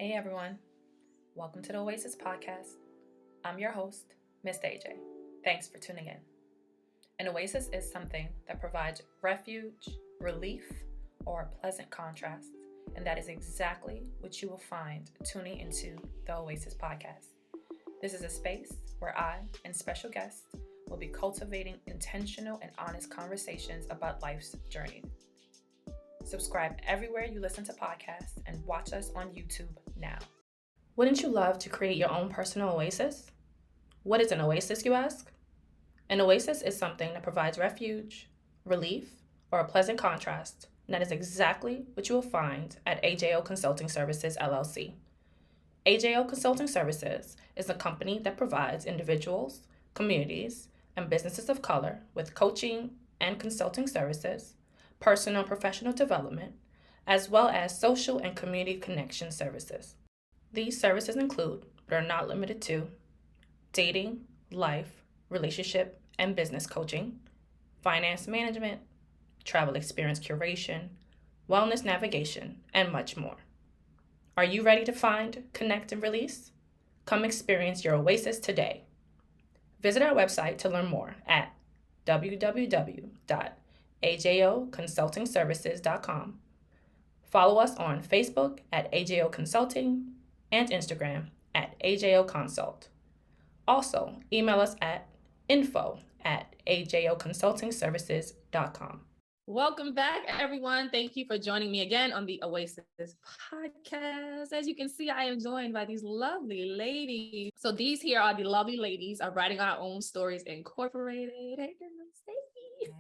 Hey everyone, welcome to the Oasis podcast. I'm your host, Miss AJ. Thanks for tuning in. An oasis is something that provides refuge, relief, or a pleasant contrast, and that is exactly what you will find tuning into the Oasis podcast. This is a space where I and special guests will be cultivating intentional and honest conversations about life's journey. Subscribe everywhere you listen to podcasts and watch us on YouTube now. Wouldn't you love to create your own personal oasis? What is an oasis, you ask? An oasis is something that provides refuge, relief, or a pleasant contrast, and that is exactly what you will find at AJO Consulting Services, LLC. AJO Consulting Services is a company that provides individuals, communities, and businesses of color with coaching and consulting services, personal and professional development, as well as social and community connection services. These services include, but are not limited to, dating, life, relationship, and business coaching, finance management, travel experience curation, wellness navigation, and much more. Are you ready to find, connect, and release? Come experience your oasis today. Visit our website to learn more at www.ajoconsultingservices.com. Follow us on Facebook at AJO Consulting and Instagram at AJO Consult. Also, email us at info@ajoconsultingservices.com. Welcome back, everyone. Thank you for joining me again on the Oasis podcast. As you can see, I am joined by these lovely ladies. So these here are the lovely ladies of Writing Our Own Stories Incorporated. Hey, Stacey.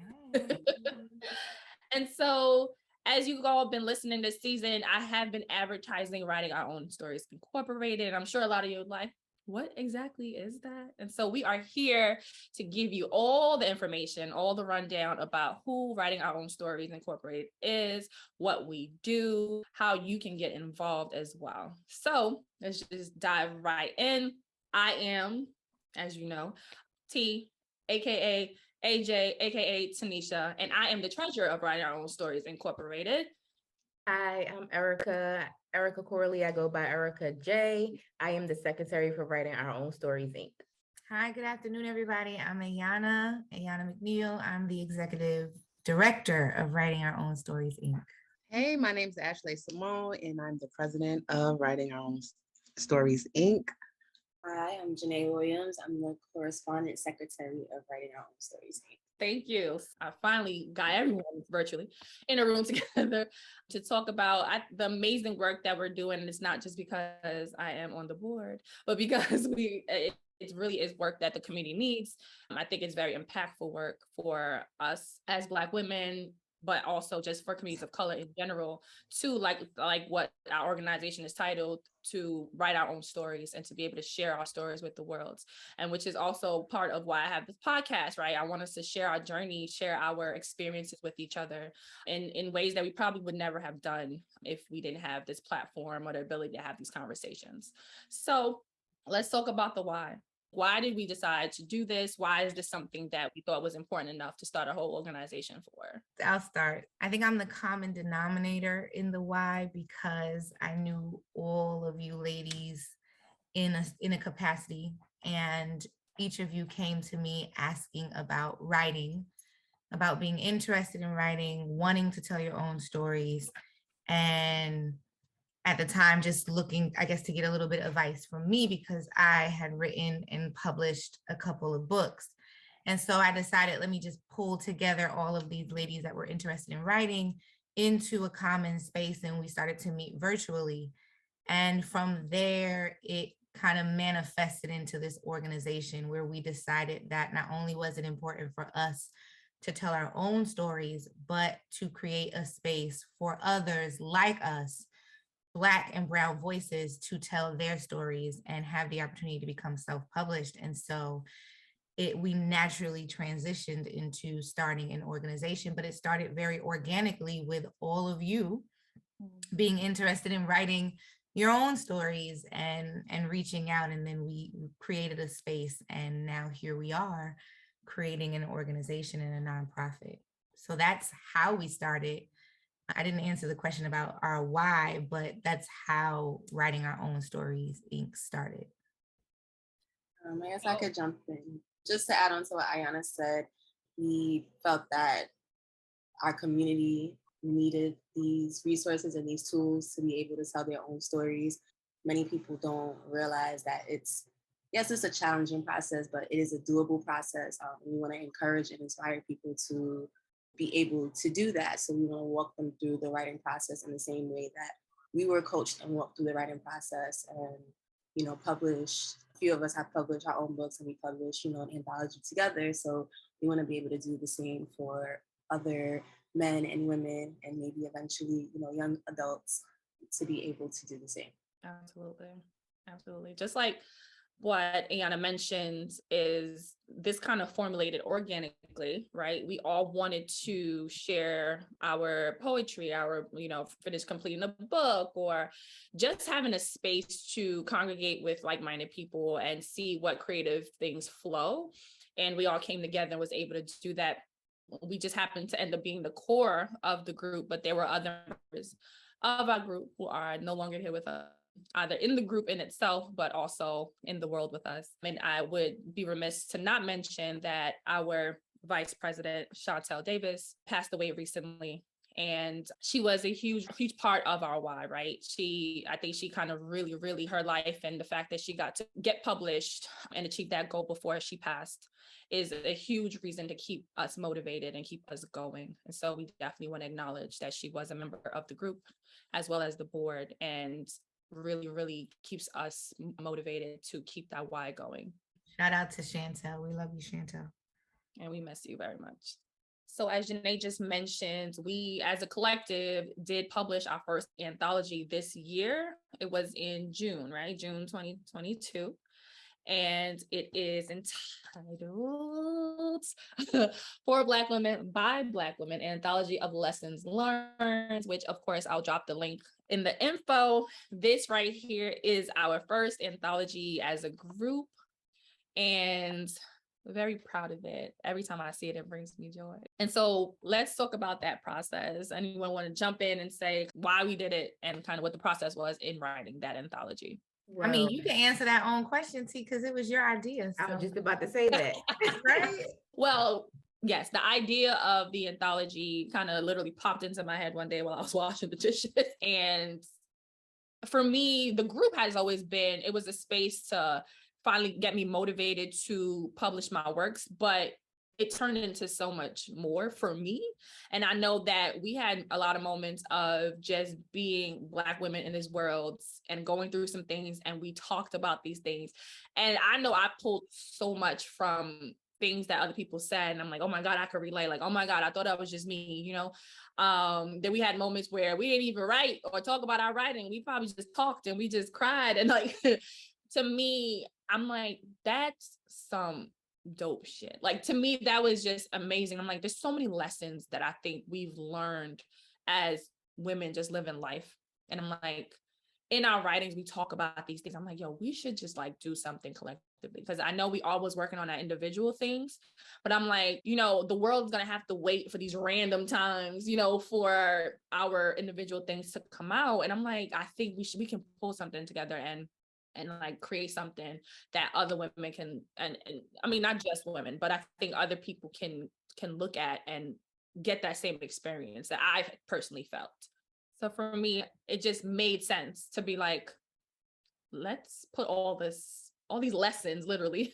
And so, as you all have been listening this season, I have been advertising Writing Our Own Stories Incorporated. I'm sure a lot of you are like, what exactly is that? And so we are here to give you all the information, all the rundown about who Writing Our Own Stories Incorporated is, what we do, how you can get involved as well. So let's just dive right in. I am, as you know, T, aka AJ, aka Tanisha, and I am the treasurer of Writing Our Own Stories Incorporated. Hi, I'm Ericka Corley. I go by Ericka J. I am the secretary for Writing Our Own Stories, Inc. Hi, good afternoon, everybody. I'm Ayana McNeil. I'm the executive director of Writing Our Own Stories, Inc. Hey, my name's Ashley Simone, and I'm the president of Writing Our Own Stories, Inc. Hi, I'm Janay Williams. I'm the correspondent secretary of Writing Our Own Stories, Inc. Thank you. I finally got everyone virtually in a room together to talk about the amazing work that we're doing. And it's not just because I am on the board, but because it really is work that the community needs. I think it's very impactful work for us as Black women, but also just for communities of color in general, to like what our organization is titled, to write our own stories and to be able to share our stories with the world. And which is also part of why I have this podcast, right? I want us to share our journey, share our experiences with each other in ways that we probably would never have done if we didn't have this platform or the ability to have these conversations. So let's talk about the why. Why did we decide to do this? Why is this something that we thought was important enough to start a whole organization for? I'll start. I think I'm the common denominator in the why because I knew all of you ladies in a capacity, and each of you came to me asking about writing, about being interested in writing, wanting to tell your own stories, and at the time just looking, I guess, to get a little bit of advice from me because I had written and published a couple of books. And so I decided, let me just pull together all of these ladies that were interested in writing into a common space. And we started to meet virtually. And from there, it kind of manifested into this organization where we decided that not only was it important for us to tell our own stories, but to create a space for others like us, Black and Brown voices, to tell their stories and have the opportunity to become self-published. And so we naturally transitioned into starting an organization, but it started very organically with all of you being interested in writing your own stories and reaching out. And then we created a space, and now here we are creating an organization and a nonprofit. So that's how we started. I didn't answer the question about our why, but that's how Writing Our Own Stories Inc. started. I guess I could jump in. Just to add on to what Ayana said, we felt that our community needed these resources and these tools to be able to tell their own stories. Many people don't realize that yes, it's a challenging process, but it is a doable process. We want to encourage and inspire people to be able to do that. So we want to walk them through the writing process in the same way that we were coached and walked through the writing process and, published. A few of us have published our own books and we publish, an anthology together. So we want to be able to do the same for other men and women and maybe eventually, young adults to be able to do the same. Absolutely. Just like what Ayana mentioned, is this kind of formulated organically, right? We all wanted to share our poetry, our, finish completing a book, or just having a space to congregate with like-minded people and see what creative things flow. And we all came together and was able to do that. We just happened to end up being the core of the group, but there were other members of our group who are no longer here with us, either in the group in itself, but also in the world with us. And I would be remiss to not mention that our Vice President, Chantel Davis, passed away recently. And she was a huge part of our why, right? I think she kind of really, her life and the fact that she got to get published and achieve that goal before she passed is a huge reason to keep us motivated and keep us going. And so we definitely want to acknowledge that she was a member of the group as well as the board, and really keeps us motivated to keep that why going. Shout out to Chantel. We love you, Chantel. And we miss you very much. So as Janay just mentioned, we as a collective did publish our first anthology this year. It was in June, right? June 2022. And it is entitled For Black Women by Black Women, Anthology of Lessons Learned, which of course I'll drop the link in the info. This right here is our first anthology as a group, and we're very proud of it. Every time I see it, it brings me joy. And so let's talk about that process. Anyone want to jump in and say why we did it and kind of what the process was in writing that anthology? Well, I mean, you can answer that own question, T, because it was your idea. I was just about to say that. Right? Well, yes, the idea of the anthology kind of literally popped into my head one day while I was washing the dishes. And for me, the group has always been, it was a space to finally get me motivated to publish my works, but it turned into so much more for me. And I know that we had a lot of moments of just being Black women in this world and going through some things, and we talked about these things. And I know I pulled so much from things that other people said, and I'm like, oh my God, I could relate. Like, oh my God, I thought that was just me, Then we had moments where we didn't even write or talk about our writing. We probably just talked and we just cried. And like, to me, I'm like, that's some dope shit. Like, to me, that was just amazing. I'm like, there's so many lessons that I think we've learned as women just living life. And I'm like, in our writings, we talk about these things. I'm like, yo, we should just like do something collectively, because I know we all was working on our individual things, but I'm like, the world's going to have to wait for these random times, for our individual things to come out. And I'm like, I think we can pull something together and like create something that other women can, and I mean, not just women, but I think other people can look at and get that same experience that I've personally felt. So for me, it just made sense to be like, let's put all these lessons literally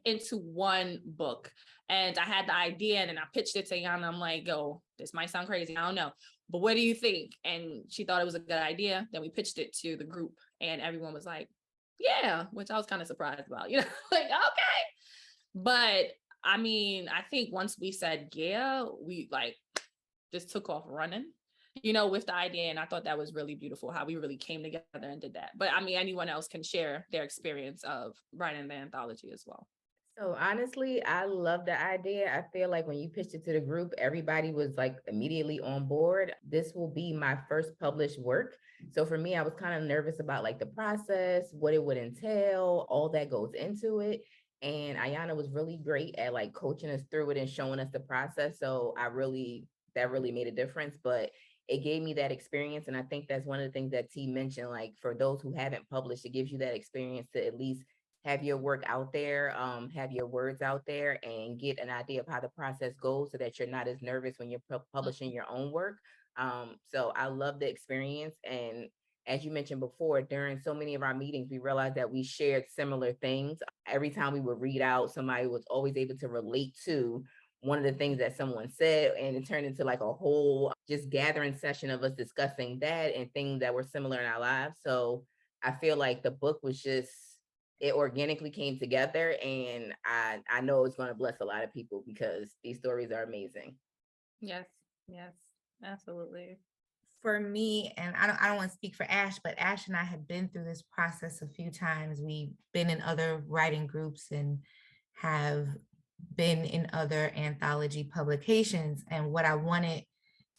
into one book. And I had the idea and then I pitched it to Yana. I'm like, yo, this might sound crazy, I don't know, but what do you think? And she thought it was a good idea. Then we pitched it to the group and everyone was like, yeah, which I was kind of surprised about, like, okay. But I mean, I think once we said, yeah, we like just took off running, with the idea. And I thought that was really beautiful how we really came together and did that. But I mean, anyone else can share their experience of writing the anthology as well. So honestly, I love the idea. I feel like when you pitched it to the group, everybody was like immediately on board. This will be my first published work. So for me, I was kind of nervous about like the process, what it would entail, all that goes into it. And Ayana was really great at like coaching us through it and showing us the process. So that really made a difference. But it gave me that experience. And I think that's one of the things that T mentioned, like for those who haven't published, it gives you that experience to at least have your work out there, have your words out there, and get an idea of how the process goes so that you're not as nervous when you're publishing your own work. So I love the experience. And as you mentioned before, during so many of our meetings, we realized that we shared similar things. Every time we would read out, somebody was always able to relate to one of the things that someone said, and it turned into like a whole just gathering session of us discussing that and things that were similar in our lives. So I feel like the book was just, it organically came together, and I know it's going to bless a lot of people because these stories are amazing. Yes, absolutely. For me, and I don't want to speak for Ash, but Ash and I have been through this process a few times. We've been in other writing groups and have been in other anthology publications. And what I wanted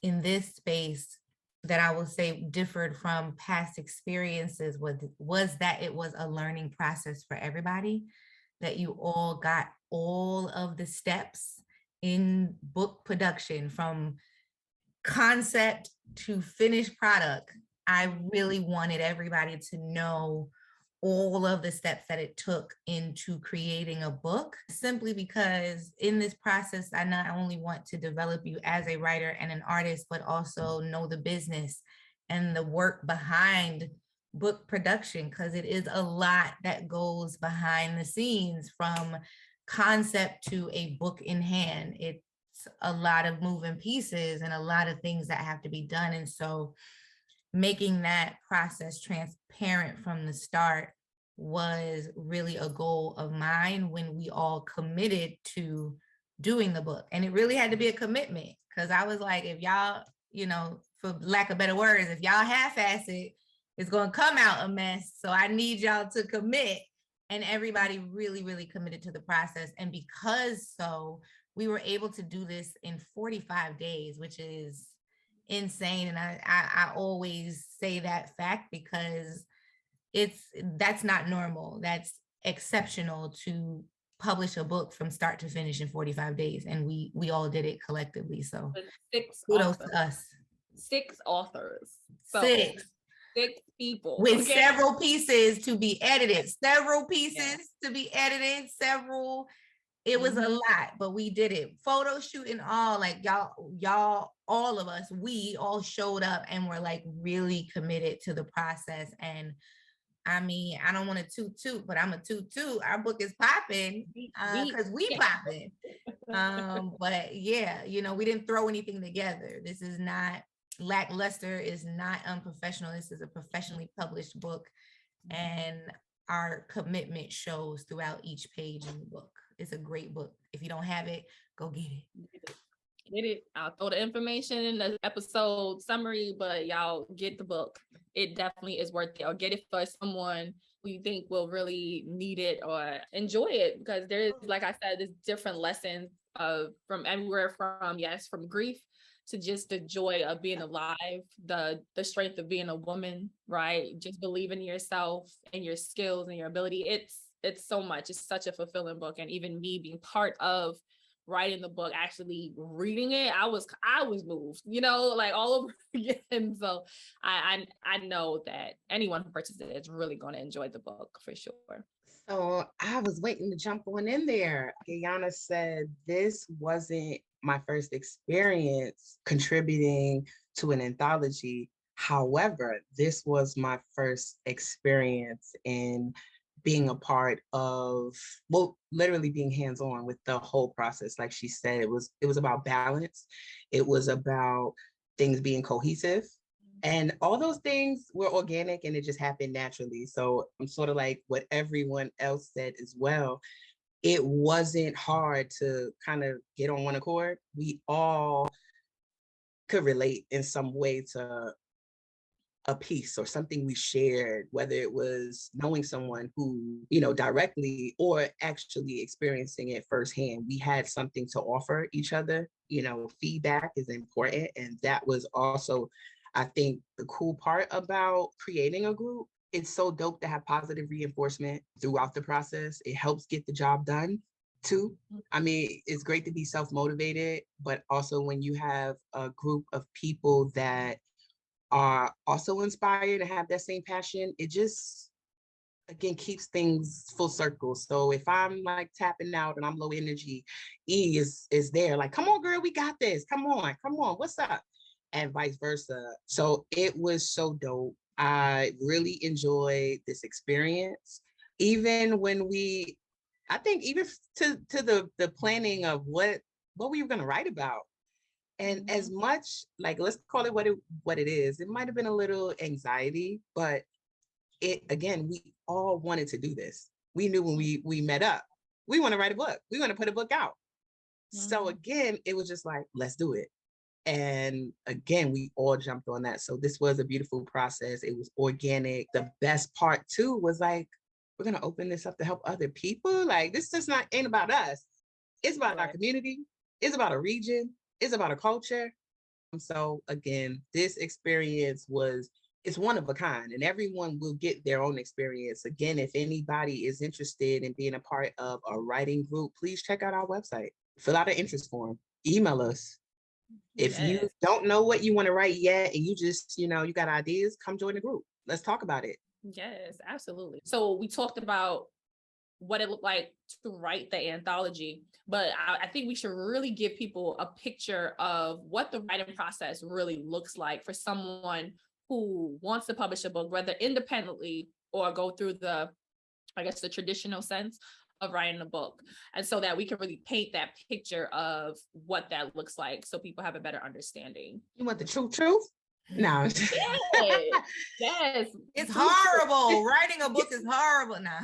in this space that I will say differed from past experiences was that it was a learning process for everybody, that you all got all of the steps in book production from concept to finished product. I really wanted everybody to know all of the steps that it took into creating a book, simply because in this process, I not only want to develop you as a writer and an artist, but also know the business and the work behind book production, because it is a lot that goes behind the scenes from concept to a book in hand. It's a lot of moving pieces and a lot of things that have to be done. And so making that process transparent from the start was really a goal of mine when we all committed to doing the book. And it really had to be a commitment, because I was like, if y'all, for lack of better words, if y'all half-ass it, it's going to come out a mess. So I need y'all to commit. And everybody really, really committed to the process. And because we were able to do this in 45 days, which is insane. And I always say that fact because that's not normal. That's exceptional to publish a book from start to finish in 45 days. And we all did it collectively. So kudos to us. 6 authors. So Six people. With several pieces to be edited, It was a lot, but we did it. Photo shoot and all, like y'all, all of us, we all showed up and were like really committed to the process. And I mean, I don't want to toot, but I'm a toot. Our book is popping because we popping. But yeah, we didn't throw anything together. This is not lackluster, is not unprofessional. This is a professionally published book, and our commitment shows throughout each page in the book. It's a great book. If you don't have it, go get it. Get it. I'll throw the information in the episode summary, but y'all get the book. It definitely is worth it. Or get it for someone who you think will really need it or enjoy it, because there is, like I said, there's different lessons from everywhere from grief to just the joy of being alive, the strength of being a woman, right? Just believing in yourself and your skills and your ability. It's so much. It's such a fulfilling book. And even me being part of writing the book, actually reading it, I was moved, like all over again. So I know that anyone who purchases it is really going to enjoy the book for sure. So I was waiting to jump on in there. Yana said this wasn't my first experience contributing to an anthology. However, this was my first experience in being a part of, literally being hands-on with the whole process. Like she said, it was about balance. It was about things being cohesive. And all those things were organic and it just happened naturally. So I'm sort of like what everyone else said as well. It wasn't hard to kind of get on one accord. We all could relate in some way to a piece or something we shared, whether it was knowing someone who, directly or actually experiencing it firsthand. We had something to offer each other. Feedback is important. And that was also, I think, the cool part about creating a group. It's so dope to have positive reinforcement throughout the process. It helps get the job done. too. I mean, it's great to be self-motivated, but also when you have a group of people that are also inspired and have that same passion, it just, again, keeps things full circle. So if I'm like tapping out and I'm low energy, E is there like, come on, girl, we got this. Come on, what's up? And vice versa. So it was so dope. I really enjoyed this experience. Even when I think even to the planning of what we were going to write about. And as much, like, let's call it what it is, it might have been a little anxiety, but it, again, we all wanted to do this. We knew when we met up, we want to write a book. We want to put a book out. So again, it was just like, let's do it. And again, we all jumped on that. So this was a beautiful process. It was organic. The best part too was like, we're going to open this up to help other people. Like, this just ain't about us. It's about our community. It's about a region. It's about a culture. So again, this experience it's one of a kind, and everyone will get their own experience. Again, if anybody is interested in being a part of a writing group, please check out our website. Fill out an interest form. Email us. If you don't know what you want to write yet, and you just, you got ideas, come join the group. Let's talk about it. Yes, absolutely. So we talked about what it looked like to write the anthology, but I think we should really give people a picture of what the writing process really looks like for someone who wants to publish a book, whether independently or go through the traditional sense of writing a book. And so that we can really paint that picture of what that looks like so people have a better understanding. You want the truth? No. Yes. It's horrible. Writing a book is horrible now.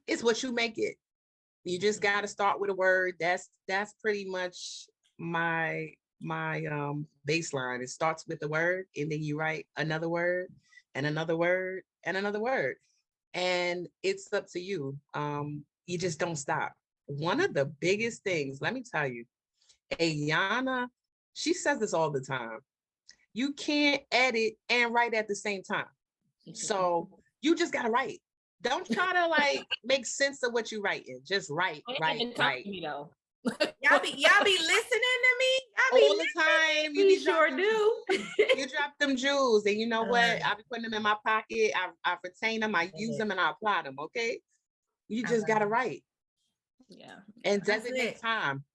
It's what you make it. You just got to start with a word. That's pretty much my baseline. It starts with a word, and then you write another word and another word and another word. And it's up to you. You just don't stop. One of the biggest things, let me tell you, Ayana, she says this all the time. You can't edit and write at the same time. So you just gotta write. Don't try to like make sense of what you're writing. Just write. Y'all be listening to me? All the time. We sure do. You drop them jewels, and you know what? I be putting them in my pocket. I retain them. I use them, and I apply them. Okay. You just gotta write. Yeah. And designate time.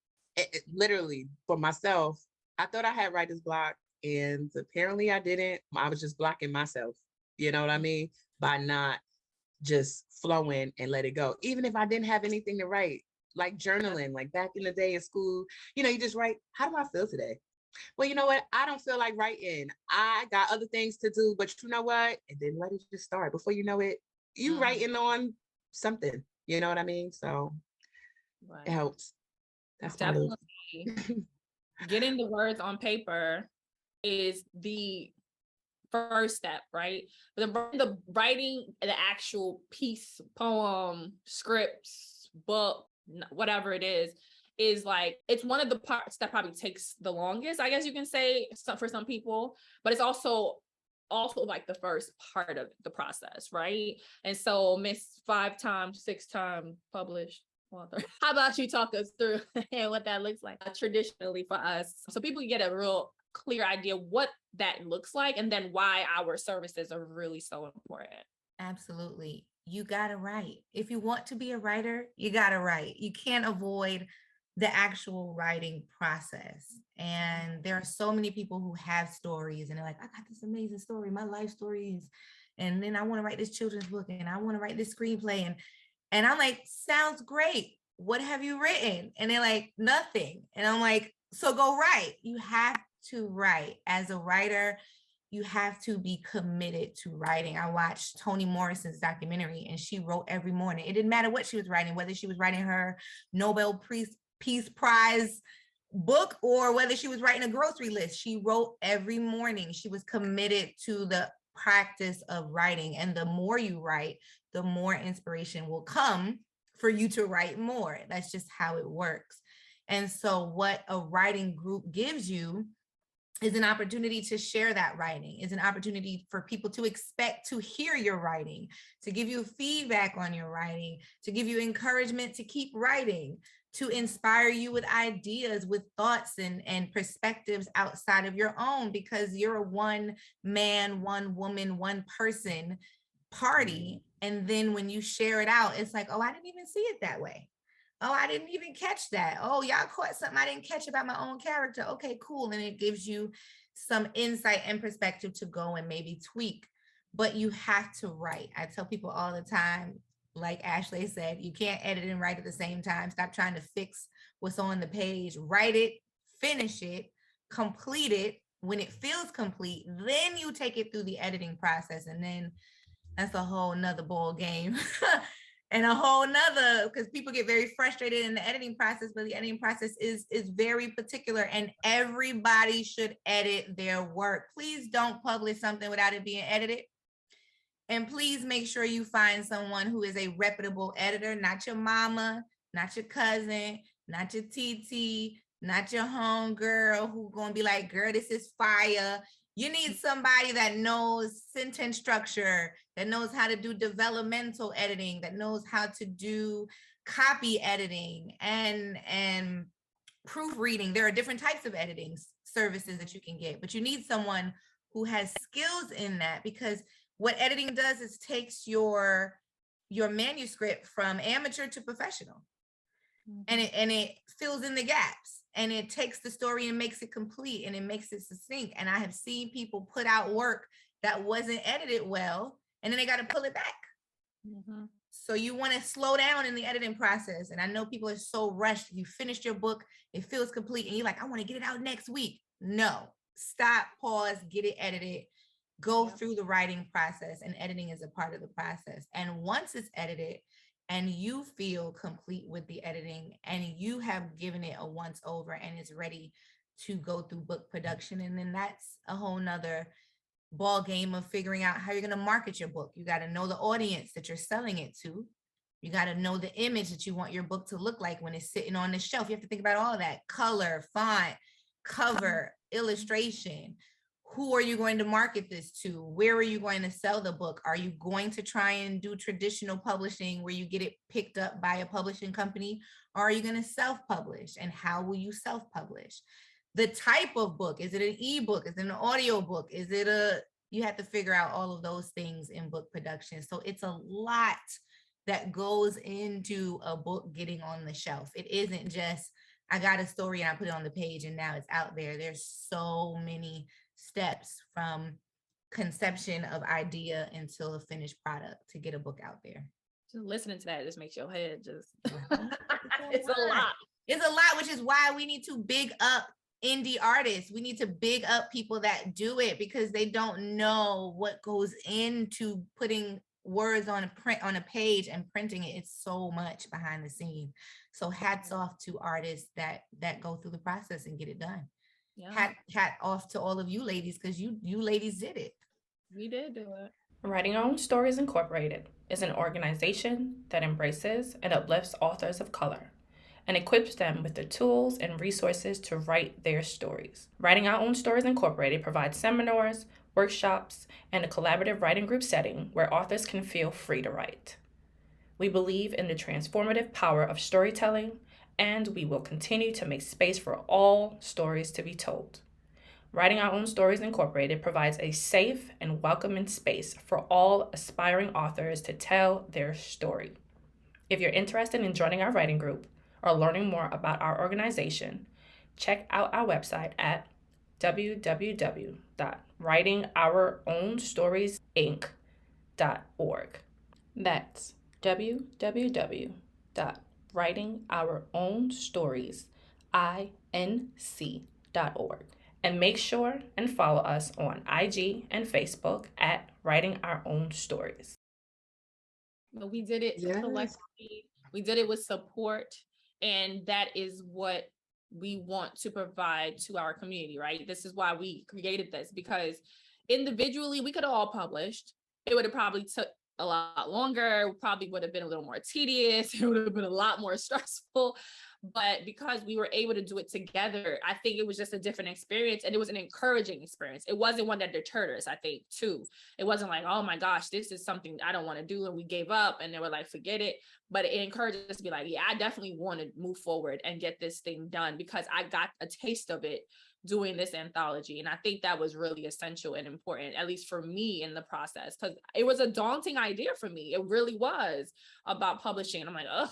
Literally, for myself, I thought I had writer's block, and apparently I didn't. I was just blocking myself. You know what I mean? By not just flowing and let it go. Even if I didn't have anything to write, like journaling, like back in the day in school, you just write, how do I feel today? Well, you know what? I don't feel like writing. I got other things to do, but you know what? And then let it just start. Before you know it, you writing on something. You know what I mean? So it helps. That's definitely. Getting the words on paper is the first step, right? But the writing the actual piece, poem, scripts, book, whatever it is like, it's one of the parts that probably takes the longest, I guess you can say, for some people, but it's also like the first part of the process, right? And so Miss 5-time, 6-time published author, how about you talk us through what that looks like traditionally for us, so people can get a real clear idea what that looks like, and then why our services are really so important. Absolutely. You gotta write. If you want to be a writer, you gotta write. You can't avoid the actual writing process. And there are so many people who have stories, and they're like, I got this amazing story, my life stories, and then I want to write this children's book, and I want to write this screenplay, and I'm like, sounds great. What have you written? And they're like, nothing. And I'm like, so go write. You have to write. As a writer, you have to be committed to writing. I watched Toni Morrison's documentary, and she wrote every morning. It didn't matter what she was writing, whether she was writing her Nobel Peace Prize book or whether she was writing a grocery list. She wrote every morning. She was committed to the practice of writing. And the more you write, the more inspiration will come for you to write more. That's just how it works. And so what a writing group gives you is an opportunity to share that writing, is an opportunity for people to expect to hear your writing, to give you feedback on your writing, to give you encouragement to keep writing, to inspire you with ideas, with thoughts and perspectives outside of your own, because you're a one man, one woman, one person party. And then when you share it out, it's like, oh, I didn't even see it that way. Oh, I didn't even catch that. Oh, y'all caught something I didn't catch about my own character. Okay, cool. And it gives you some insight and perspective to go and maybe tweak, but you have to write. I tell people all the time, like Ashley said, you can't edit and write at the same time. Stop trying to fix what's on the page. Write it, finish it, complete it. When it feels complete, then you take it through the editing process. And then that's a whole nother ball game. And a whole nother, because people get very frustrated in the editing process, but the editing process is very particular, and everybody should edit their work. Please don't publish something without it being edited. And please make sure you find someone who is a reputable editor, not your mama, not your cousin, not your TT, not your homegirl who's gonna be like, girl, this is fire. You need somebody that knows sentence structure, that knows how to do developmental editing, that knows how to do copy editing and proofreading. There are different types of editing services that you can get, but you need someone who has skills in that, because what editing does is takes your manuscript from amateur to professional. And it fills in the gaps, and it takes the story and makes it complete, and it makes it succinct. And I have seen people put out work that wasn't edited well, and then they got to pull it back. So you want to slow down in the editing process. And I know people are so rushed. You finished your book, it feels complete, and you're like, I want to get it out next week. No, stop, pause, get it edited, go through the writing process, and editing is a part of the process. And once it's edited, and you feel complete with the editing, and you have given it a once over, and it's ready to go through book production. And then that's a whole nother ball game of figuring out how you're going to market your book. You got to know the audience that you're selling it to. You got to know the image that you want your book to look like when it's sitting on the shelf. You have to think about all that: color, font, cover, illustration. Who are you going to market this to? Where are you going to sell the book? Are you going to try and do traditional publishing where you get it picked up by a publishing company? Or are you going to self-publish? And how will you self-publish? The type of book, is it an ebook? Is it an audio book? You have to figure out all of those things in book production. So it's a lot that goes into a book getting on the shelf. It isn't just, I got a story and I put it on the page and now it's out there. There's so many steps from conception of idea until a finished product to get a book out there. Just listening to that just makes your head just it's a lot. It's a lot, which is why we need to big up indie artists. We need to big up people that do it, because they don't know what goes into putting words on a page and printing it. It's so much behind the scene. So hats off to artists that go through the process and get it done. Yeah. Hat off to all of you ladies, because you ladies did it. We did do it. Writing Our Own Stories Incorporated is an organization that embraces and uplifts authors of color and equips them with the tools and resources to write their stories. Writing Our Own Stories Incorporated provides seminars, workshops, and a collaborative writing group setting where authors can feel free to write. We believe in the transformative power of storytelling, and we will continue to make space for all stories to be told. Writing Our Own Stories Incorporated provides a safe and welcoming space for all aspiring authors to tell their story. If you're interested in joining our writing group or learning more about our organization, check out our website at www.writingourownstories.inc.org. That's www.writingourownstories.inc.org. And make sure and follow us on IG and Facebook at Writing Our Own Stories. But we did it collectively. We did it with support. And that is what we want to provide to our community, right? This is why we created this, because individually we could have all published. It would have probably took a lot longer, probably would have been a little more tedious. It would have been a lot more stressful. But because we were able to do it together, I think it was just a different experience, and it was an encouraging experience. It wasn't one that deterred us, I think, too. It wasn't like, oh my gosh, this is something I don't want to do, and we gave up, and they were like, forget it. But it encouraged us to be like, yeah, I definitely want to move forward and get this thing done, because I got a taste of it doing this anthology. And I think that was really essential and important, at least for me in the process, because it was a daunting idea for me. It really was, about publishing. And I'm like, ugh,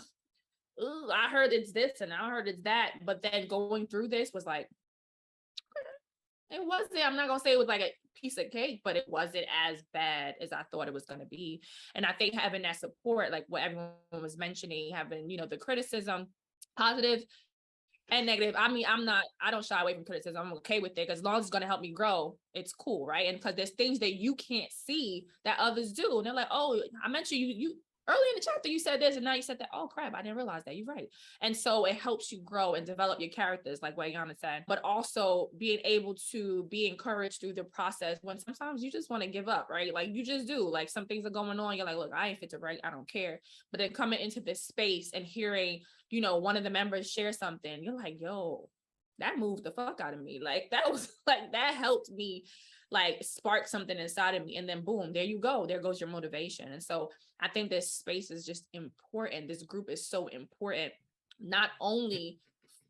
I heard it's this and I heard it's that. But then going through this was like, it wasn't, I'm not gonna say it was like a piece of cake, but it wasn't as bad as I thought it was gonna be. And I think having that support, like what everyone was mentioning, having, the criticism, positive and negative. I mean, I don't shy away from criticism. I'm okay with it, because as long as it's going to help me grow, it's cool. Right. And because there's things that you can't see that others do. And they're like, oh, I mentioned you early in the chapter, you said this, and now you said that. Oh crap, I didn't realize that. You're right. And so it helps you grow and develop your characters, like what Yana said, but also being able to be encouraged through the process when sometimes you just want to give up, right? Like you just do, like some things are going on. You're like, look, I ain't fit to write. I don't care. But then coming into this space and hearing, one of the members share something, you're like, yo, that moved the fuck out of me. Like that was like, that helped me like spark something inside of me. And then boom, there you go. There goes your motivation. And so I think this space is just important. This group is so important, not only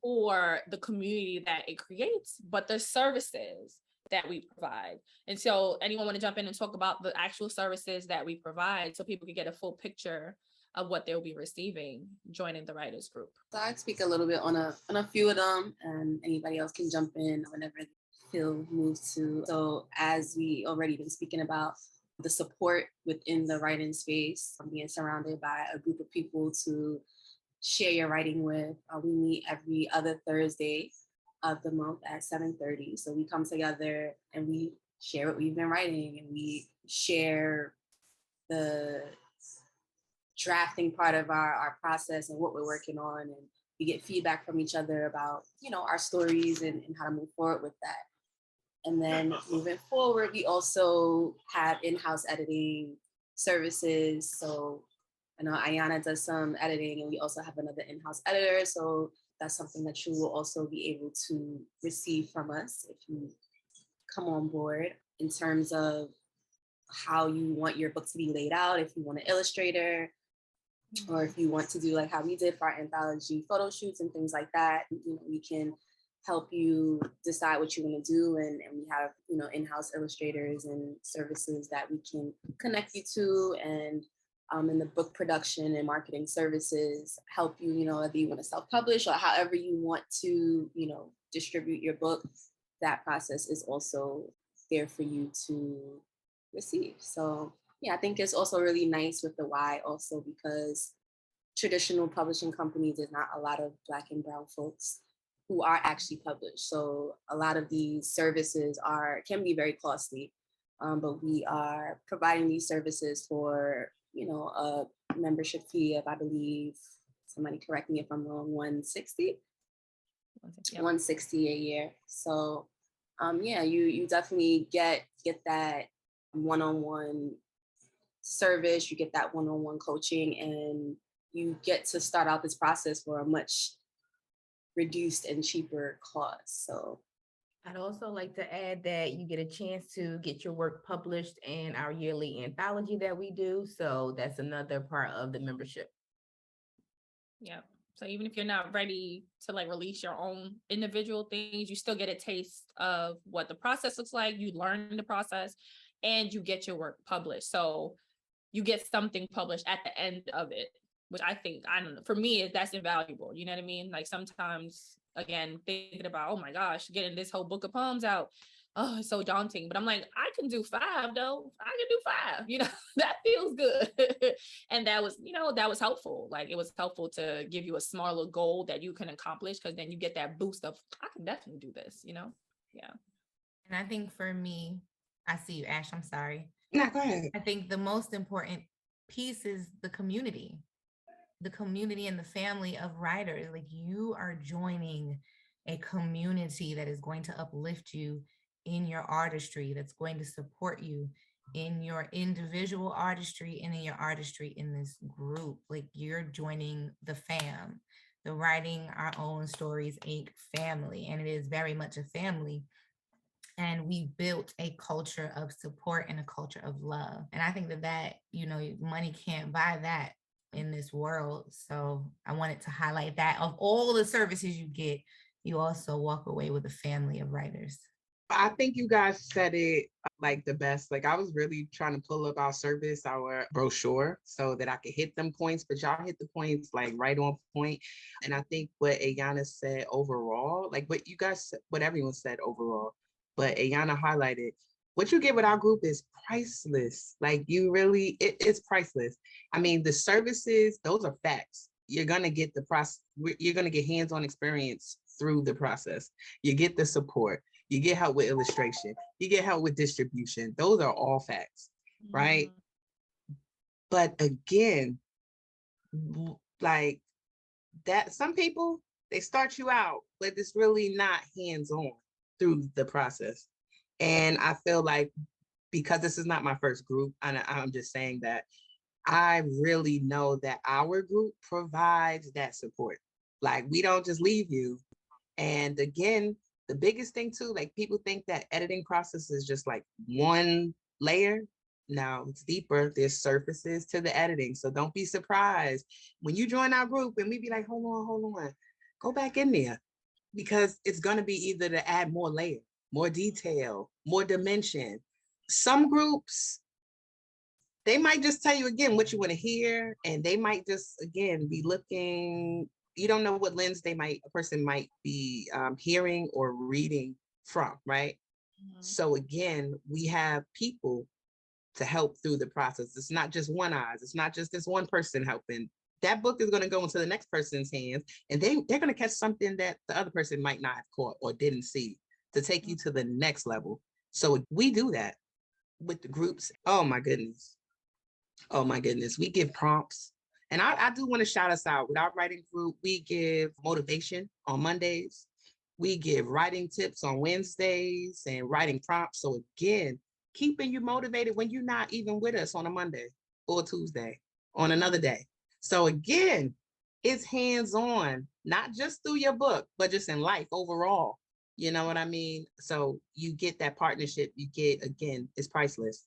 for the community that it creates, but the services that we provide. And so anyone want to jump in and talk about the actual services that we provide so people can get a full picture of what they'll be receiving joining the writers group? So I'd speak a little bit on a few of them, and anybody else can jump in whenever they feel moved to. So as we already been speaking about, the support within the writing space, being surrounded by a group of people to share your writing with. We meet every other Thursday of the month at 7:30. So we come together and we share what we've been writing, and we share the drafting part of our process and what we're working on, and we get feedback from each other about our stories and how to move forward with that. And then moving forward, we also have in-house editing services. So I know Ayana does some editing, and we also have another in-house editor. So that's something that you will also be able to receive from us if you come on board, in terms of how you want your book to be laid out. If you want an illustrator, or if you want to do like how we did for our anthology photo shoots and things like that, we can help you decide what you want to do. And we have, in-house illustrators and services that we can connect you to. And in the book production and marketing services, help you, whether you want to self-publish or however you want to, distribute your book, that process is also there for you to receive. So yeah, I think it's also really nice with the Y also, because traditional publishing companies, there's not a lot of Black and brown folks who are actually published. So a lot of these services can be very costly, but we are providing these services for, a membership fee of, I believe, somebody correct me if I'm wrong, $160 a year. So yeah, you definitely get that one-on-one service, you get that one-on-one coaching, and you get to start out this process for a much reduced and cheaper cost. So I'd also like to add that you get a chance to get your work published in our yearly anthology that we do. So that's another part of the membership. Yeah. So even if you're not ready to like release your own individual things, you still get a taste of what the process looks like. You learn the process and you get your work published. So you get something published at the end of it, which I think, I don't know, for me, that's invaluable. You know what I mean? Like sometimes, again, thinking about, oh my gosh, getting this whole book of poems out, oh, it's so daunting. But I'm like, I can do 5 though. I can do 5, that feels good. And that was helpful. Like it was helpful to give you a smaller goal that you can accomplish, because then you get that boost of, I can definitely do this, Yeah. And I think for me, I see you, Ash, I'm sorry. No, go ahead. I think the most important piece is the community and the family of writers. Like you are joining a community that is going to uplift you in your artistry, that's going to support you in your individual artistry and in your artistry in this group. Like you're joining the fam, the Writing Our Own Stories Inc. family, and it is very much a family. And we built a culture of support and a culture of love. And I think that, money can't buy that in this world. So I wanted to highlight that of all the services you get, you also walk away with a family of writers. I think you guys said it like the best. Like I was really trying to pull up our service, our brochure, so that I could hit them points, but y'all hit the points like right on point. And I think what Ayana said overall, like what everyone said overall, but Ayana highlighted, what you get with our group is priceless. Like it's priceless. I mean, the services, those are facts. You're going to get the process. You're going to get hands-on experience through the process. You get the support. You get help with illustration. You get help with distribution. Those are all facts, right? But again, like that, some people, they start you out, but it's really not hands-on through the process. And I feel like because this is not my first group, and I'm just saying that I really know that our group provides that support. Like we don't just leave you. And again, the biggest thing too, like people think that editing process is just like one layer. No, it's deeper. There's surfaces to the editing. So don't be surprised when you join our group and we be like, hold on, go back in there. Because it's going to be either to add more layer, more detail, more dimension. Some groups, they might just tell you again what you want to hear, and they might just again be looking. You don't know what lens a person might be hearing or reading from, right? So again, we have people to help through the process. It's not just one eyes. It's not just this one person helping. That book is going to go into the next person's hands, and they're going to catch something that the other person might not have caught or didn't see to take you to the next level. So we do that with the groups. Oh my goodness. We give prompts. And I do want to shout us out. With our writing group, we give motivation on Mondays. We give writing tips on Wednesdays and writing prompts. So again, keeping you motivated when you're not even with us on a Monday or Tuesday, on another day. So again, it's hands-on, not just through your book, but just in life overall. You know what I mean? So you get that partnership, you get, again, it's priceless.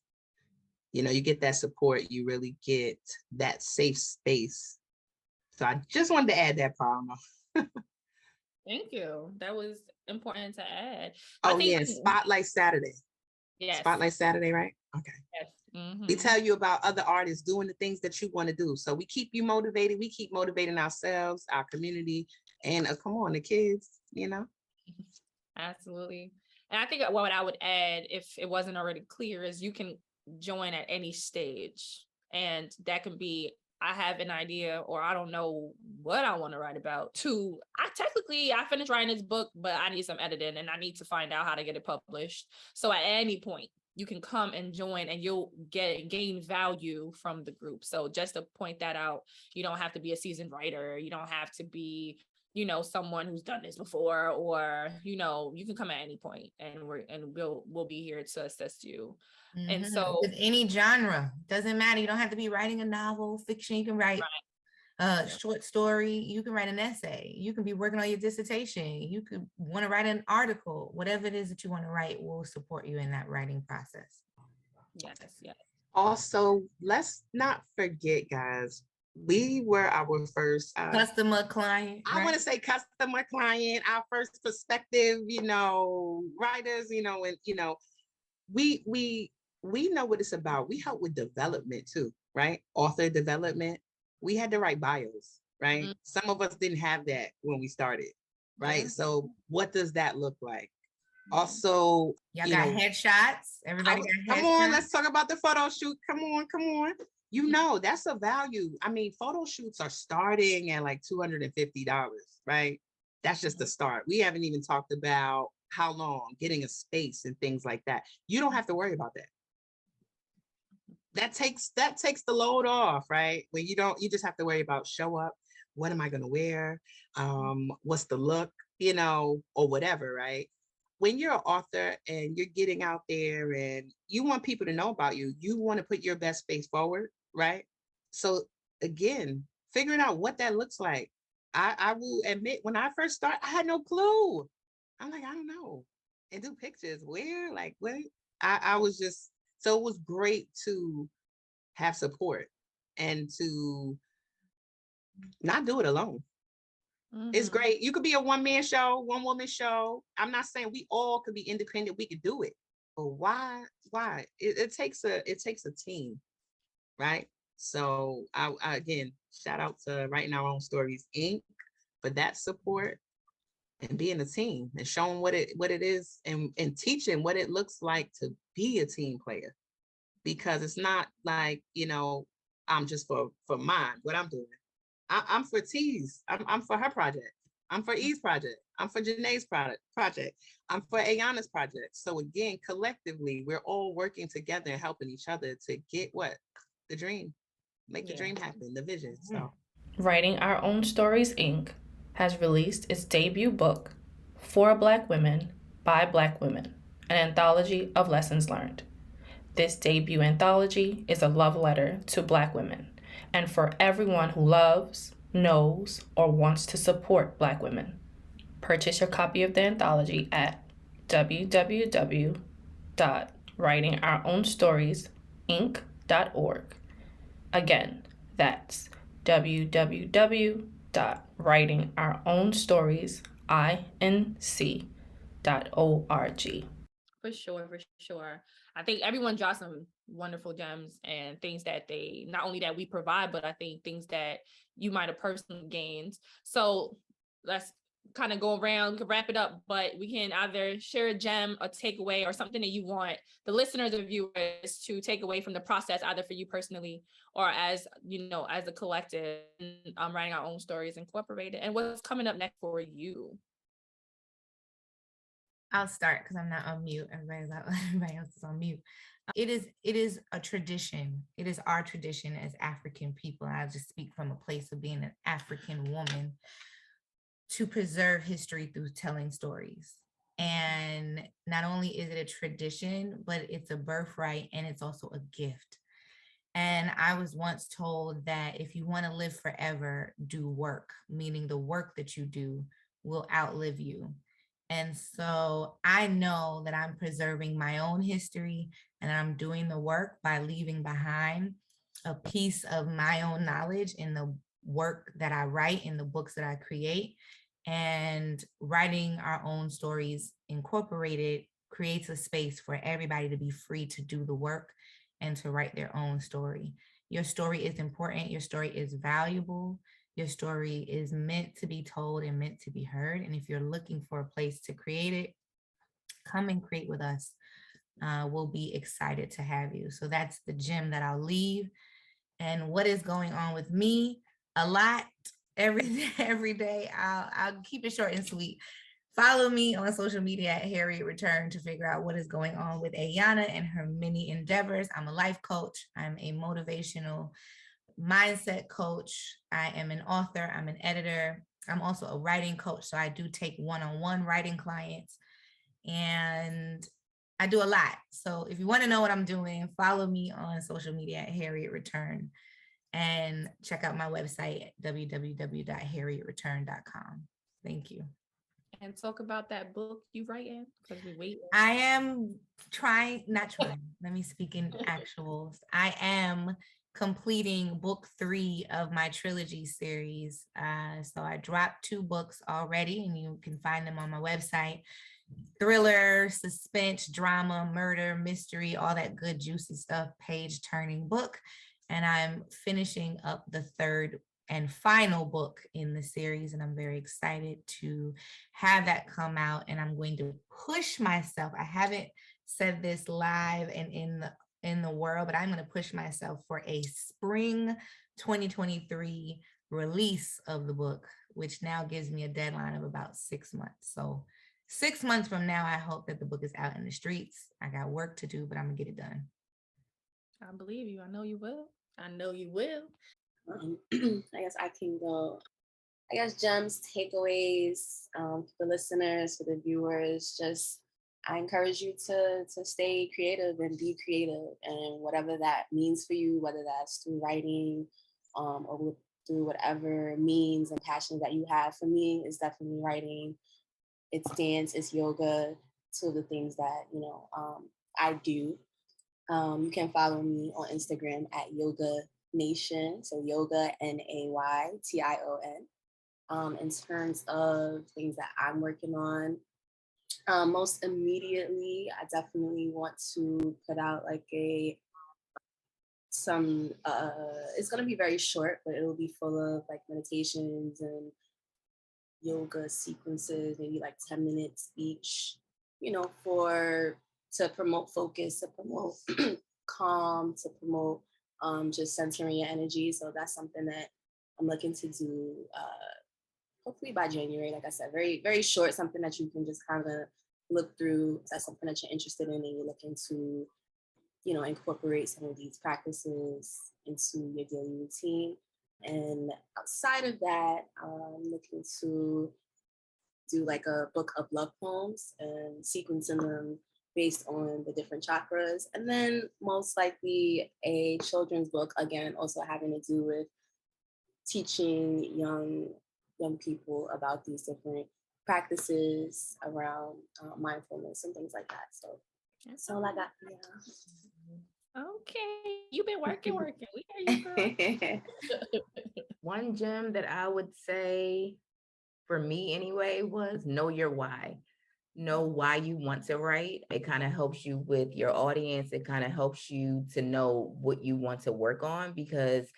You get that support, you really get that safe space. So I just wanted to add that, Palma. Thank you. That was important to add. Oh, yeah, Spotlight Saturday. Yes. Spotlight Saturday, right? Okay. Yes. Mm-hmm. We tell you about other artists doing the things that you want to do. So we keep you motivated. We keep motivating ourselves, our community, and come on, the kids, Absolutely. And I think what I would add, if it wasn't already clear, is you can join at any stage. And that can be, I have an idea, or I don't know what I want to write about, to I finished writing this book, but I need some editing and I need to find out how to get it published. So at any point, you can come and join and you'll gain value from the group. So just to point that out, you don't have to be a seasoned writer. You don't have to be, someone who's done this before, or, you can come at any point and we'll be here to assist you. Mm-hmm. And so with any genre, doesn't matter. You don't have to be writing a novel, fiction. You can write a short story. You can write an essay. You can be working on your dissertation. You could want to write an article. Whatever it is that you want to write, we'll support you in that writing process. Yes. Also, let's not forget, guys, we were our first customer client. I want to say customer client, our first prospective, writers, and we know what it's about. We help with development too, right? Author development. We had to write bios, right? Mm-hmm. Some of us didn't have that when we started, right? Yeah. So what does that look like? Also, y'all got headshots. Everybody got headshots. Come on, let's talk about the photo shoot. Come on. That's a value. I mean, photo shoots are starting at like $250, right? That's just the start. We haven't even talked about how long, getting a space and things like that. You don't have to worry about that. That takes the load off, right? When you just have to worry about show up. What am I going to wear? What's the look, or whatever, right? when you're an author and you're getting out there and you want people to know about you, you want to put your best face forward, right? So again, figuring out what that looks like. I will admit, when I first started, I had no clue. I'm like, I don't know. And do pictures where, like, what? I was just, so it was great to have support and to not do it alone. It's great. You could be a one-man show, one-woman show. I'm not saying we all could be independent. We could do it, but why? Why? It takes a team, right? So I again shout out to Writing Our Own Stories Inc. for that support and being a team and showing what it is and teaching what it looks like to be a team player, because it's not like, I'm just for mine, what I'm doing. I'm for T's. I'm for her project. I'm for E's project. I'm for Janay's project. I'm for Ayana's project. So again, collectively, we're all working together and helping each other to get what? The dream. Make the dream happen, the vision. So Writing Our Own Stories, Inc. has released its debut book, For Black Women, by Black Women, an anthology of lessons learned. This debut anthology is a love letter to Black women and for everyone who loves, knows, or wants to support Black women. Purchase your copy of the anthology at www.writingourownstories.inc.org. Again, that's www.writingourownstories.inc.org. For sure. I think everyone dropped some wonderful gems and things that they, not only that we provide, but I think things that you might have personally gained. So let's kind of go around, we can wrap it up, but we can either share a gem, a takeaway, or something that you want the listeners or viewers to take away from the process, either for you personally or as a collective, Writing Our Own Stories Incorporated, and what's coming up next for you. I'll start because I'm not on mute. Everybody else is on mute. It is a tradition. It is our tradition as African people. And I just speak from a place of being an African woman, to preserve history through telling stories. And not only is it a tradition, but it's a birthright and it's also a gift. And I was once told that if you want to live forever, do work, meaning the work that you do will outlive you. And so I know that I'm preserving my own history and I'm doing the work by leaving behind a piece of my own knowledge in the work that I write, in the books that I create. And Writing Our Own Stories Incorporated creates a space for everybody to be free to do the work and to write their own story. Your story is important. Your story is valuable. Your story is meant to be told and meant to be heard. And if you're looking for a place to create it, come and create with us. We'll be excited to have you. So that's the gem that I'll leave. And what is going on with me? A lot every day. I'll keep it short and sweet. Follow me on social media at Harriet Return to figure out what is going on with Ayana and her many endeavors. I'm a life coach. I'm a motivational mindset coach. I am an author. I'm an editor. I'm also a writing coach. So I do take one-on-one writing clients and I do a lot. So if you want to know what I'm doing, follow me on social media at Harriet Return and check out my website at www.harrietreturn.com. Thank you. And talk about that book you write in, because we wait. I am not trying. Let me speak in actuals. I am completing book 3 of my trilogy series. So I dropped 2 books already, and you can find them on my website. Thriller, suspense, drama, murder, mystery, all that good juicy stuff, page-turning book. And I'm finishing up the 3rd and final book in the series, and I'm very excited to have that come out. And I'm going to push myself. I haven't said this live and in the world, but I'm going to push myself for a spring 2023 release of the book, which now gives me a deadline of about 6 months. So 6 months from now, I hope that the book is out in the streets. I got work to do, but I'm gonna get it done. I believe you. I know you will. I know you will. I guess I can go. I guess gems, takeaways, for the listeners, for the viewers, just I encourage you to stay creative and be creative, and whatever that means for you, whether that's through writing, through whatever means and passions that you have. For me, it's definitely writing, it's dance, it's yoga, two of the things that I do. You can follow me on Instagram at Yoga Nation, so Yoga Naytion. In terms of things that I'm working on, most immediately, I definitely want to put out like it's gonna be very short, but it'll be full of like meditations and yoga sequences, maybe like 10 minutes each, to promote focus, to promote calm, to promote just centering your energy. So that's something that I'm looking to do hopefully by January. Like I said, very, very short, something that you can just kind of look through. If that's something that you're interested in and you're looking to, incorporate some of these practices into your daily routine. And outside of that, I'm looking to do like a book of love poems and sequencing them based on the different chakras. And then most likely a children's book, again, also having to do with teaching young people about these different practices around mindfulness and things like that. So that's all I got for y'all. Okay, you've been working. We hear you, girl. One gem that I would say, for me anyway, was know your why. Know why you want to write. It kind of helps you with your audience. It kind of helps you to know what you want to work on, because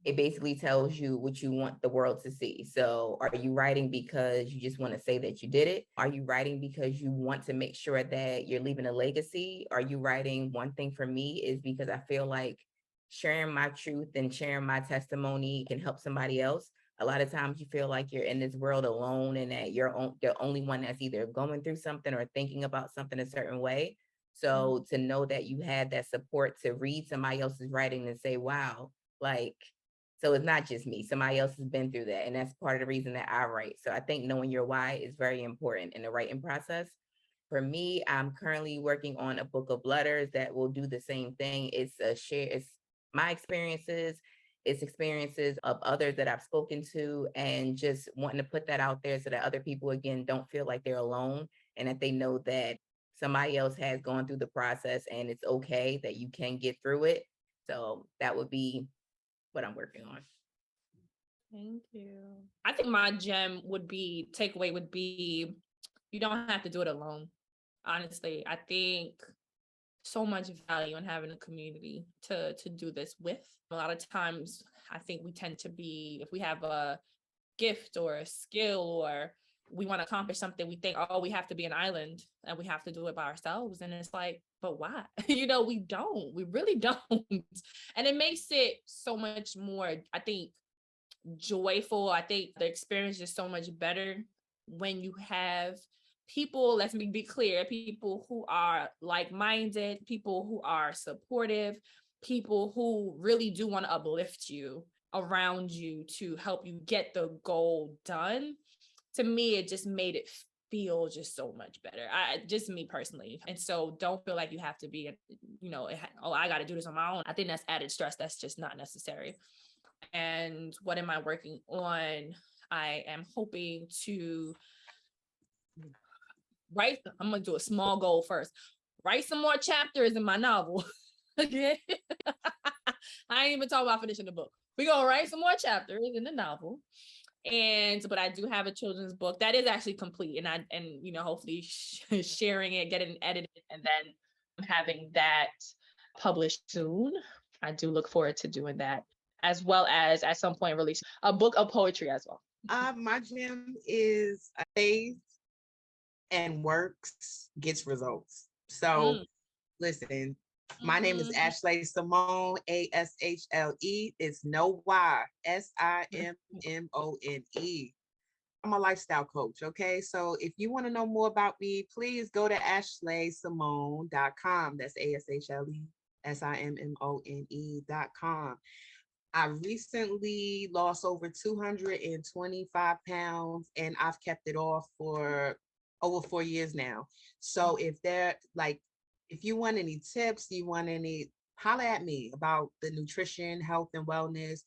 it basically tells you what you want the world to see. So are you writing because you just want to say that you did it? Are you writing because you want to make sure that you're leaving a legacy? Are you writing? One thing for me is because I feel like sharing my truth and sharing my testimony can help somebody else. A lot of times you feel like you're in this world alone and that you're the only one that's either going through something or thinking about something a certain way. So to know that you had that support to read somebody else's writing and say, wow, like, so it's not just me. Somebody else has been through that. And that's part of the reason that I write. So I think knowing your why is very important in the writing process. For me, I'm currently working on a book of letters that will do the same thing. It's my experiences, it's experiences of others that I've spoken to, and just wanting to put that out there so that other people, again, don't feel like they're alone, and that they know that somebody else has gone through the process and it's okay, that you can get through it. So that would be what I'm working on. Thank you. I think my takeaway would be, you don't have to do it alone. Honestly, I think so much value in having a community to do this with. A lot of times, I think we tend to be, if we have a gift or a skill or we want to accomplish something, we think, oh, we have to be an island and we have to do it by ourselves. And it's like, but why? We really don't. And it makes it so much more, I think, joyful. I think the experience is so much better when you have people, let's be clear, people who are like-minded, people who are supportive, people who really do want to uplift you around you to help you get the goal done. To me, it just made it feel just so much better. Just me personally. And so don't feel like you have to be, I got to do this on my own. I think that's added stress. That's just not necessary. And what am I working on? I am hoping to I'm going to do a small goal first. Write some more chapters in my novel. Again, I ain't even talking about finishing the book. We're going to write some more chapters in the novel. But I do have a children's book that is actually complete, and hopefully sharing it, getting it edited, and then having that published soon. I do look forward to doing that, as well as at some point release a book of poetry as well. My gem is faith and works gets results. So listen, my name is Ashley Simone, ASHLE. It's no Y, SIMMONE. I'm a lifestyle coach, okay? So if you want to know more about me, please go to ashleysimone.com. That's ASHLESIMMONE.com. I recently lost over 225 pounds, and I've kept it off for over 4 years now. So if you want any tips, holler at me about the nutrition, health, and wellness.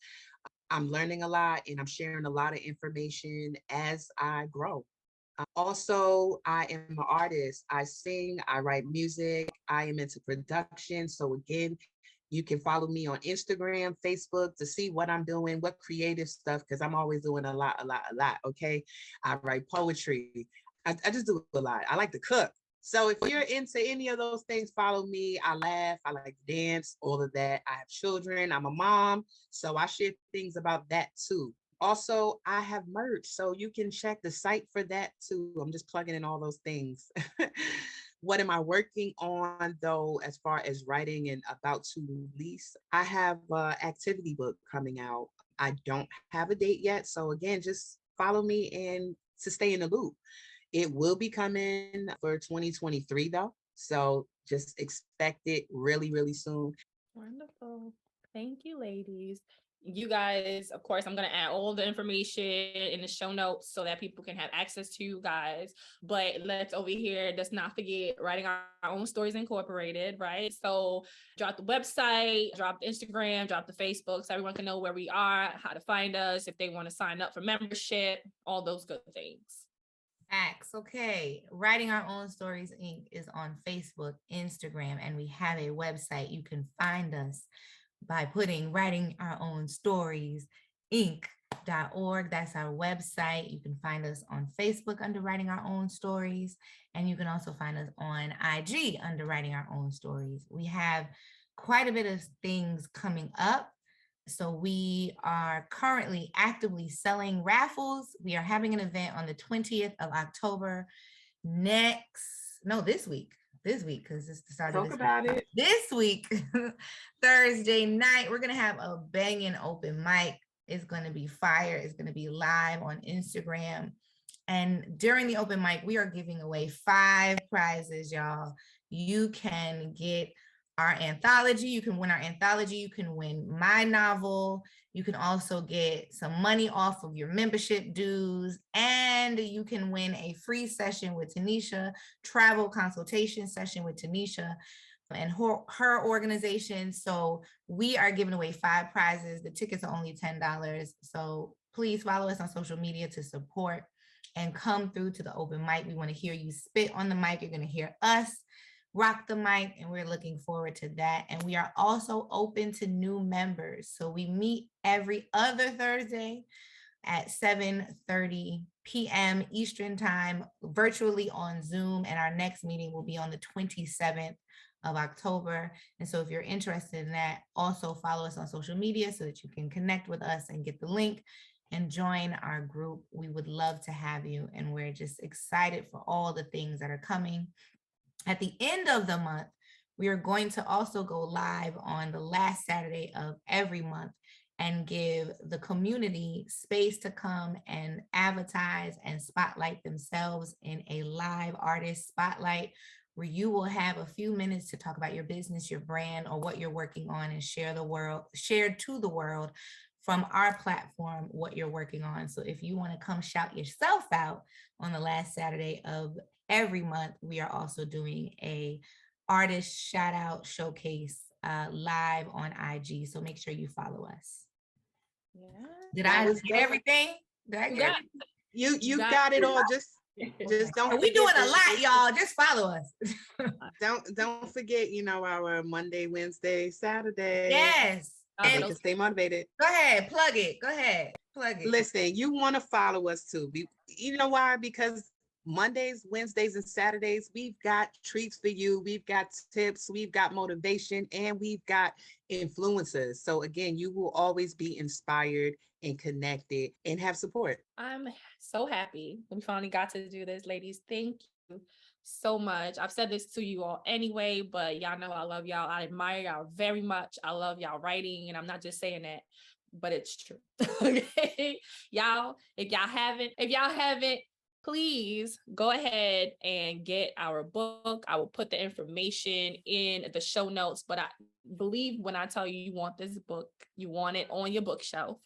I'm learning a lot and I'm sharing a lot of information as I grow. Also, I am an artist. I sing, I write music, I am into production. So again, you can follow me on Instagram, Facebook to see what I'm doing, what creative stuff, because I'm always doing a lot. Okay. I write poetry. I just do a lot. I like to cook. So if you're into any of those things, follow me. I laugh. I like to dance, all of that. I have children. I'm a mom. So I share things about that too. Also, I have merch, so you can check the site for that too. I'm just plugging in all those things. What am I working on though, as far as writing and about to release? I have an activity book coming out. I don't have a date yet. So again, just follow me and to stay in the loop. It will be coming for 2023 though. So just expect it really, really soon. Wonderful. Thank you, ladies. You guys, of course, I'm going to add all the information in the show notes so that people can have access to you guys. But let's over here, let's not forget Writing Our Own Stories Incorporated, right? So drop the website, drop the Instagram, drop the Facebook so everyone can know where we are, how to find us, if they want to sign up for membership, all those good things. Facts. Okay. Writing Our Own Stories Inc. is on Facebook, Instagram, and we have a website. You can find us by putting Writing Our Own Stories Inc.org. That's our website. You can find us on Facebook under Writing Our Own Stories, and you can also find us on IG under Writing Our Own Stories. We have quite a bit of things coming up. So we are currently actively selling raffles. We are having an event on the 20th of October this week, because it's the start of this week. This week, Thursday night, we're going to have a banging open mic. It's going to be fire. It's going to be live on Instagram. And during the open mic, we are giving away 5 prizes, y'all. You can get our anthology. You can win our anthology. You can win my novel. You can also get some money off of your membership dues. And you can win a free session with Tanisha, travel consultation session with Tanisha and her organization. So we are giving away 5 prizes. The tickets are only $10. So please follow us on social media to support and come through to the open mic. We want to hear you spit on the mic. You're going to hear us rock the mic, and we're looking forward to that. And we are also open to new members. So we meet every other Thursday at 7:30 p.m. Eastern time, virtually on Zoom. And our next meeting will be on the 27th of October. And so if you're interested in that, also follow us on social media so that you can connect with us and get the link and join our group. We would love to have you. And we're just excited for all the things that are coming. At the end of the month, we are going to also go live on the last Saturday of every month and give the community space to come and advertise and spotlight themselves in a live artist spotlight, where you will have a few minutes to talk about your business, your brand, or what you're working on, and share to the world from our platform what you're working on. So if you want to come shout yourself out on the last Saturday of every month, we are also doing a artist shout out showcase live on IG. So make sure you follow us. Yeah. Did I get everything? Did I get everything? You got it all. Just don't. We doing a lot, y'all. Just follow us. Don't forget, our Monday, Wednesday, Saturday. Yes. And they can stay motivated. Go ahead, plug it. Go ahead, plug it. Listen, you want to follow us too. You know why? Because Mondays, Wednesdays, and Saturdays, we've got treats for you. We've got tips, we've got motivation, and we've got influencers. So again, you will always be inspired and connected and have support. I'm so happy we finally got to do this, ladies. Thank you so much. I've said this to you all anyway, but y'all know I love y'all. I admire y'all very much. I love y'all writing, and I'm not just saying that, but it's true. Okay, y'all, if y'all haven't, please go ahead and get our book. I will put the information in the show notes, but I believe when I tell you you want this book, you want it on your bookshelf,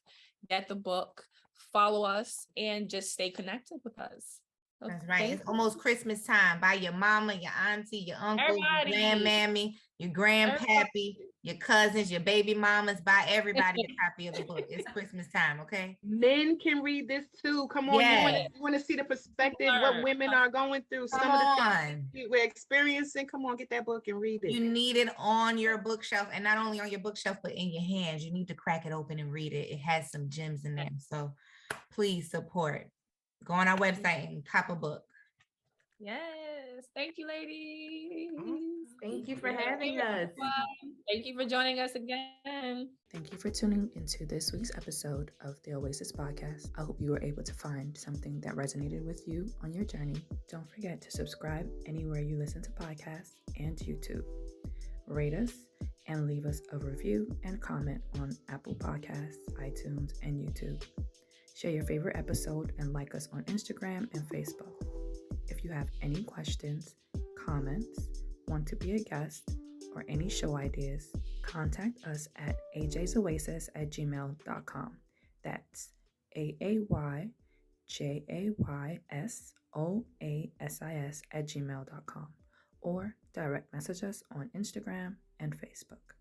get the book, follow us, and just stay connected with us. That's right. Thank It's almost Christmas time. Buy your mama, your auntie, your uncle, Everybody. your grandmammy, your grandpappy, your cousins, your baby mamas. Buy everybody a copy of the book. It's Christmas time, okay? Men can read this too. Come on, Yes. you want to see the perspective, what Learn. women are going through, Come some of the on. things we're experiencing. Come on, get that book and read it. You need it on your bookshelf, and not only on your bookshelf, but in your hands. You need to crack it open and read it. It has some gems in there. So please support. Go on our website and cop a book. Yes. Thank you, ladies. Thank you for having us. Thank you for joining us again. Thank you for tuning into this week's episode of the Oasis podcast. I hope you were able to find something that resonated with you on your journey. Don't forget to subscribe anywhere you listen to podcasts and YouTube. Rate us and leave us a review and comment on Apple Podcasts, iTunes, and YouTube. Share your favorite episode and like us on Instagram and Facebook. If you have any questions, comments, want to be a guest, or any show ideas, contact us at ajaysoasis@gmail.com. That's AAYJAYSOASIS@gmail.com, or direct message us on Instagram and Facebook.